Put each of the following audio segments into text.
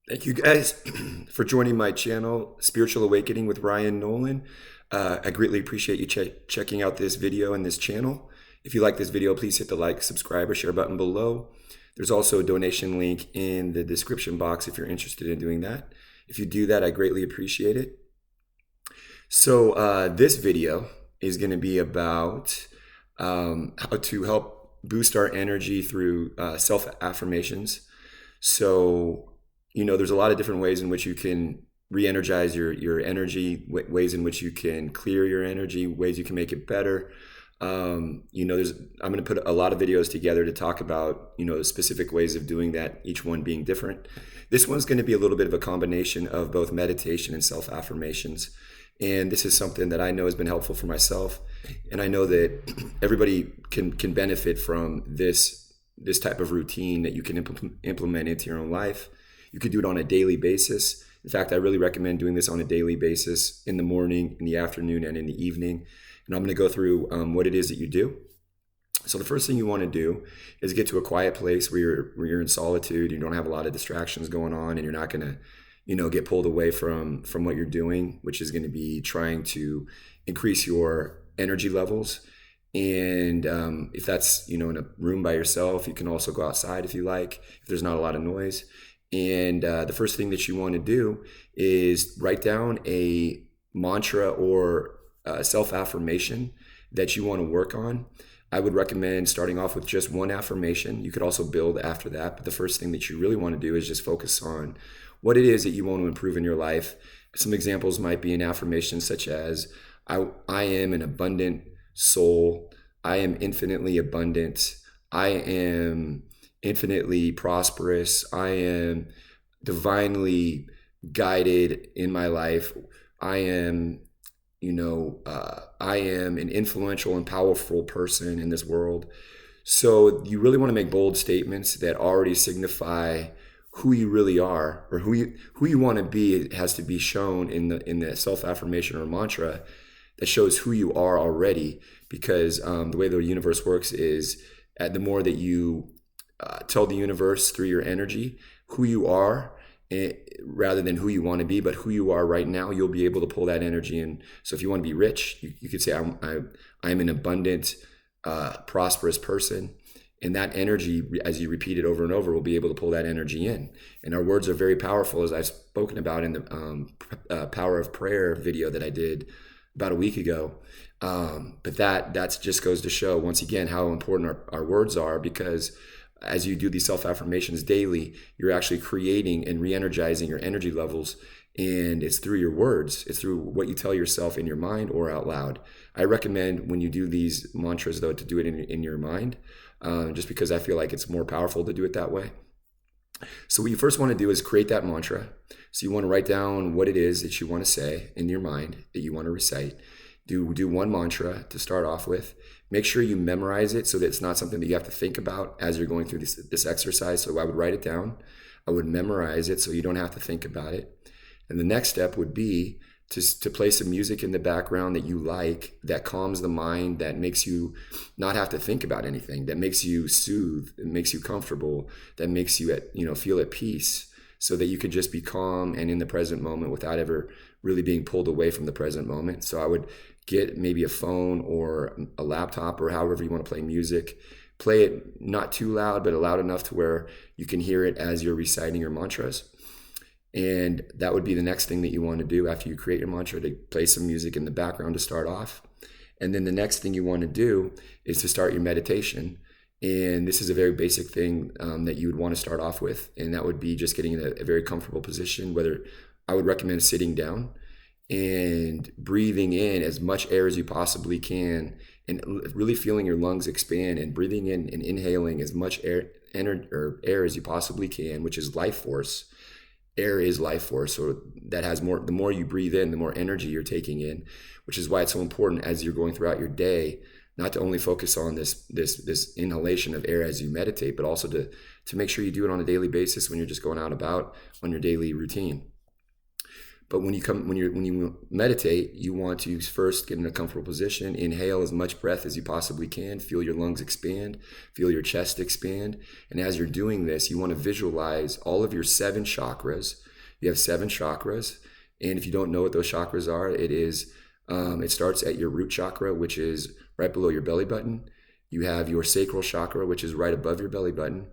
Thank you guys for joining my channel, Spiritual Awakening with Ryan Nolan. I greatly appreciate you checking out this video and this channel. If you like this video, please hit the like, subscribe, or share button below. There's also a donation link in the description box if you're interested in doing that. If you do that, I greatly appreciate it. So this video is going to be about how to help boost our energy through self-affirmations. So there's a lot of different ways in which you can re-energize your energy, ways in which you can clear your energy, ways you can make it better. I'm going to put a lot of videos together to talk about, specific ways of doing that, each one being different. This one's going to be a little bit of a combination of both meditation and self-affirmations. And this is something that I know has been helpful for myself. And I know that everybody can benefit from this type of routine that you can implement into your own life. You could do it on a daily basis. In fact, I really recommend doing this on a daily basis in the morning, in the afternoon, and in the evening. And I'm going to go through what it is that you do. So the first thing you want to do is get to a quiet place where you're in solitude. You don't have a lot of distractions going on, and you're not going to get pulled away from what you're doing, which is going to be trying to increase your energy levels. And if that's in a room by yourself, you can also go outside if you like, if there's not a lot of noise. And the first thing that you want to do is write down a mantra or self-affirmation that you want to work on. I would recommend starting off with just one affirmation. You could also build after that, but the first thing that you really want to do is just focus on what it is that you want to improve in your life. Some examples might be an affirmation such as, I am an abundant soul. I am infinitely abundant. I am infinitely prosperous. I am divinely guided in my life. I am an influential and powerful person in this world. So you really want to make bold statements that already signify who you really are, or who you want to be. It has to be shown in the self-affirmation or mantra that shows who you are already, because the way the universe works is the more that you tell the universe through your energy who you are, rather than who you want to be, but who you are right now, you'll be able to pull that energy in. So if you want to be rich, you could say, I'm an abundant, prosperous person. And that energy, as you repeat it over and over, will be able to pull that energy in. And our words are very powerful, as I've spoken about in the Power of Prayer video that I did about a week ago. But that just goes to show, once again, how important our words are, because as you do these self-affirmations daily, you're actually creating and re-energizing your energy levels. And it's through your words. It's through what you tell yourself in your mind or out loud. I recommend when you do these mantras, though, to do it in your mind, just because I feel like it's more powerful to do it that way. So what you first want to do is create that mantra. So you want to write down what it is that you want to say in your mind, that you want to recite. Do one mantra to start off with. Make sure you memorize it so that it's not something that you have to think about as you're going through this exercise. So I would write it down. I would memorize it so you don't have to think about it. And the next step would be to play some music in the background that you like, that calms the mind, that makes you not have to think about anything, that makes you soothe, that makes you comfortable, that makes you feel at peace, so that you can just be calm and in the present moment without ever really being pulled away from the present moment. So I would get maybe a phone or a laptop or however you want to play music. Play it not too loud, but loud enough to where you can hear it as you're reciting your mantras. And that would be the next thing that you want to do after you create your mantra, to play some music in the background to start off. And then the next thing you want to do is to start your meditation. And this is a very basic thing that you would want to start off with. And that would be just getting in a very comfortable position, whether I would recommend sitting down and breathing in as much air as you possibly can, and really feeling your lungs expand, and breathing in and inhaling as much air as you possibly can, which is life force. Air is life force, so that has more. The more you breathe in, the more energy you're taking in, which is why it's so important as you're going throughout your day, not to only focus on this inhalation of air as you meditate, but also to make sure you do it on a daily basis when you're just going out about on your daily routine. But when you meditate, you want to first get in a comfortable position, inhale as much breath as you possibly can, feel your lungs expand, feel your chest expand. And as you're doing this, you want to visualize all of your 7 chakras. You have 7 chakras. And if you don't know what those chakras are, it starts at your root chakra, which is right below your belly button. You have your sacral chakra, which is right above your belly button.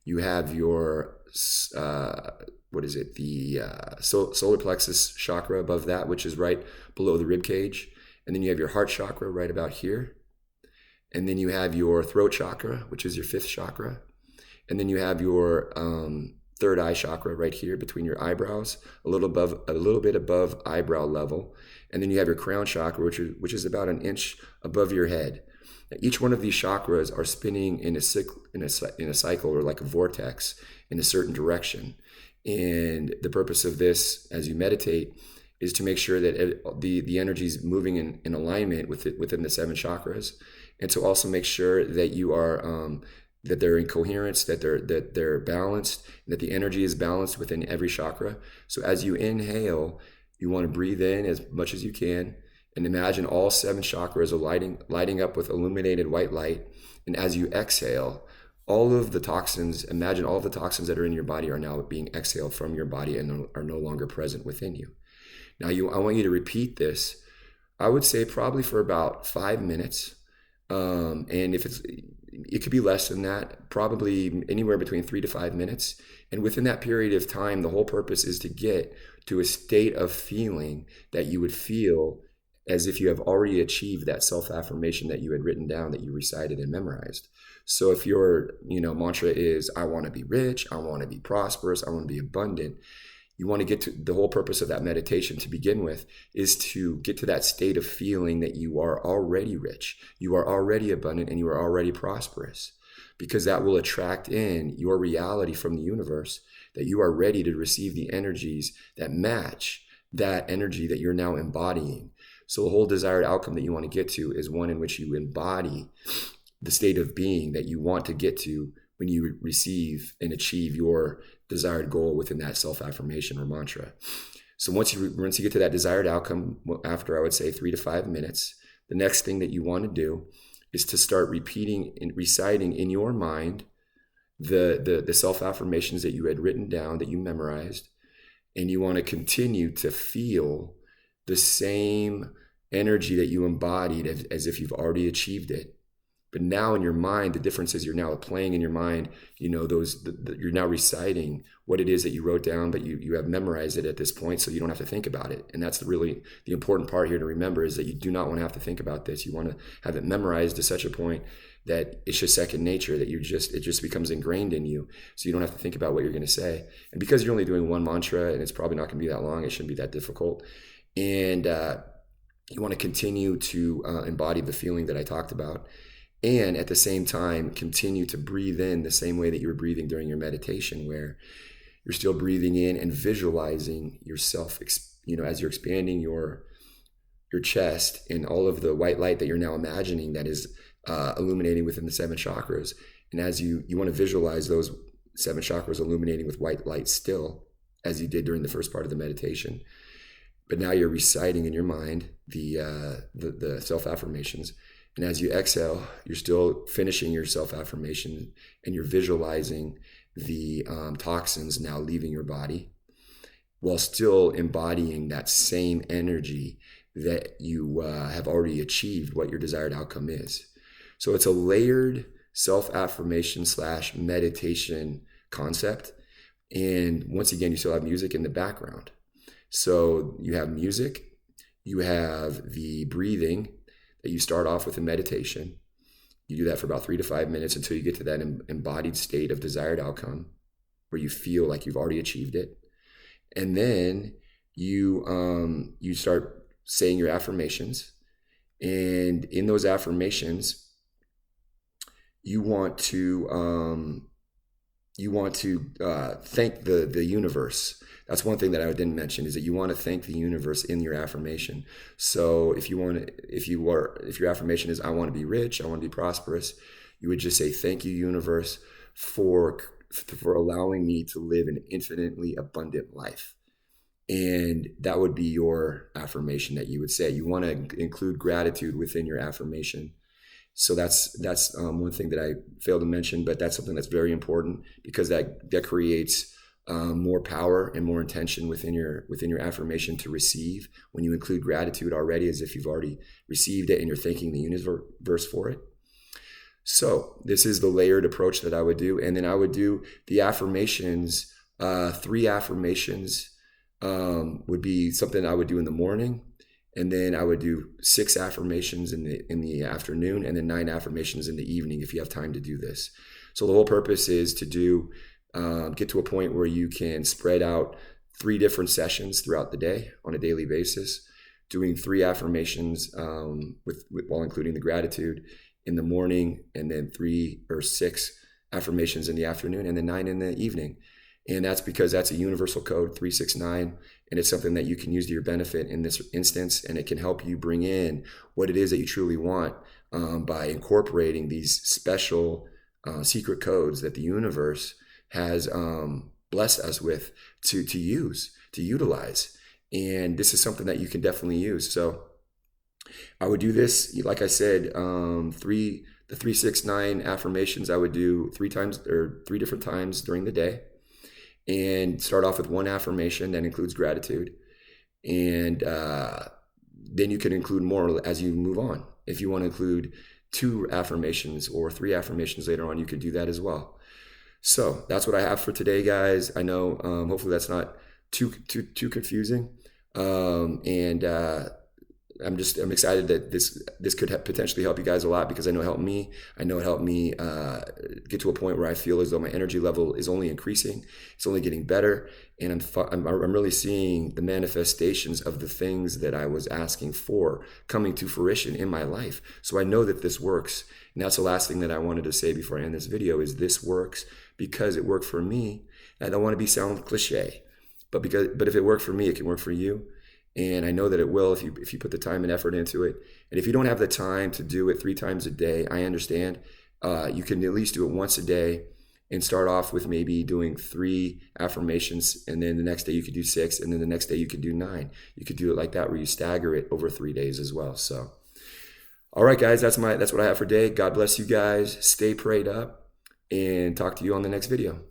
You have your solar plexus chakra above that, which is right below the rib cage. And then you have your heart chakra right about here. And then you have your throat chakra, which is your 5th chakra. And then you have your third eye chakra right here between your eyebrows, a little bit above eyebrow level. And then you have your crown chakra, which is about an inch above your head. Now, each one of these chakras are spinning in a cycle, or like a vortex, in a certain direction. And the purpose of this, as you meditate, is to make sure that the energy is moving in alignment within the 7 chakras, and to also make sure that you are that they're in coherence, that they're balanced, and that the energy is balanced within every chakra. So as you inhale, you want to breathe in as much as you can, and imagine all 7 chakras are lighting up with illuminated white light. And as you exhale, imagine all of the toxins that are in your body are now being exhaled from your body and are no longer present within you. Now, I want you to repeat this, I would say probably for about 5 minutes. And it could be less than that, probably anywhere between 3 to 5 minutes. And within that period of time, the whole purpose is to get to a state of feeling that you would feel as if you have already achieved that self-affirmation that you had written down, that you recited and memorized. So if your mantra is, I want to be rich, I want to be prosperous, I want to be abundant, you want to get to the whole purpose of that meditation to begin with is to get to that state of feeling that you are already rich, you are already abundant, and you are already prosperous, because that will attract in your reality from the universe, that you are ready to receive the energies that match that energy that you're now embodying. So the whole desired outcome that you want to get to is one in which you embody the state of being that you want to get to when you receive and achieve your desired goal within that self-affirmation or mantra. So once you get to that desired outcome, after I would say 3 to 5 minutes, the next thing that you want to do is to start repeating and reciting in your mind the self-affirmations that you had written down, that you memorized, and you want to continue to feel the same energy that you embodied as if you've already achieved it. But now in your mind, the difference is you're now playing in your mind, you're now reciting what it is that you wrote down, but you have memorized it at this point, so you don't have to think about it. And that's really the important part here to remember, is that you do not want to have to think about this. You want to have it memorized to such a point that it's just second nature, that it just becomes ingrained in you, so you don't have to think about what you're going to say. And because you're only doing one mantra, and it's probably not going to be that long, it shouldn't be that difficult. And you want to continue to embody the feeling that I talked about. And at the same time, continue to breathe in the same way that you were breathing during your meditation, where you're still breathing in and visualizing yourself, as you're expanding your chest, and all of the white light that you're now imagining that is illuminating within the 7 chakras. And as you want to visualize those 7 chakras illuminating with white light still, as you did during the first part of the meditation. But now you're reciting in your mind the self-affirmations. And as you exhale, you're still finishing your self-affirmation, and you're visualizing the toxins now leaving your body, while still embodying that same energy that you have already achieved what your desired outcome is. So it's a layered self-affirmation / meditation concept. And once again, you still have music in the background. So you have music, you have the breathing that you start off with in meditation. You do that for about 3 to 5 minutes until you get to that embodied state of desired outcome, where you feel like you've already achieved it. And then you start saying your affirmations. And in those affirmations, you want to thank the universe. That's one thing that I didn't mention, is that you want to thank the universe in your affirmation. So if your affirmation is, I want to be rich, I want to be prosperous, you would just say, thank you, universe, for allowing me to live an infinitely abundant life. And that would be your affirmation that you would say. You want to include gratitude within your affirmation. So that's one thing that I failed to mention, but that's something that's very important, because that creates more power and more intention within your affirmation to receive. When you include gratitude already, as if you've already received it and you're thanking the universe for it. So this is the layered approach that I would do, and then I would do the affirmations. 3 affirmations would be something I would do in the morning. And then I would do 6 affirmations in the afternoon, and then 9 affirmations in the evening if you have time to do this. So the whole purpose is to get to a point where you can spread out 3 different sessions throughout the day on a daily basis, doing 3 affirmations while including the gratitude in the morning, and then 3 or 6 affirmations in the afternoon, and then 9 in the evening. And that's because that's a universal code, 369, and it's something that you can use to your benefit in this instance, and it can help you bring in what it is that you truly want by incorporating these special secret codes that the universe has blessed us with to utilize. And this is something that you can definitely use. So I would do this, like I said, the 369 affirmations I would do 3 different times during the day. And start off with 1 affirmation that includes gratitude. And then you can include more as you move on. If you want to include 2 affirmations or 3 affirmations later on, you can do that as well. So that's what I have for today, guys. I know hopefully that's not too confusing. I'm excited that this could potentially help you guys a lot, because I know it helped me. I know it helped me get to a point where I feel as though my energy level is only increasing. It's only getting better. And I'm really seeing the manifestations of the things that I was asking for coming to fruition in my life. So I know that this works. And that's the last thing that I wanted to say before I end this video is this works because it worked for me. I don't want to sound cliche, but if it worked for me, it can work for you. And I know that it will if you put the time and effort into it. And if you don't have the time to do it 3 times a day, I understand. You can at least do it once a day and start off with maybe doing 3 affirmations. And then the next day you could do 6. And then the next day you could do 9. You could do it like that, where you stagger it over 3 days as well. So, all right, guys, that's what I have for today. God bless you guys. Stay prayed up, and talk to you on the next video.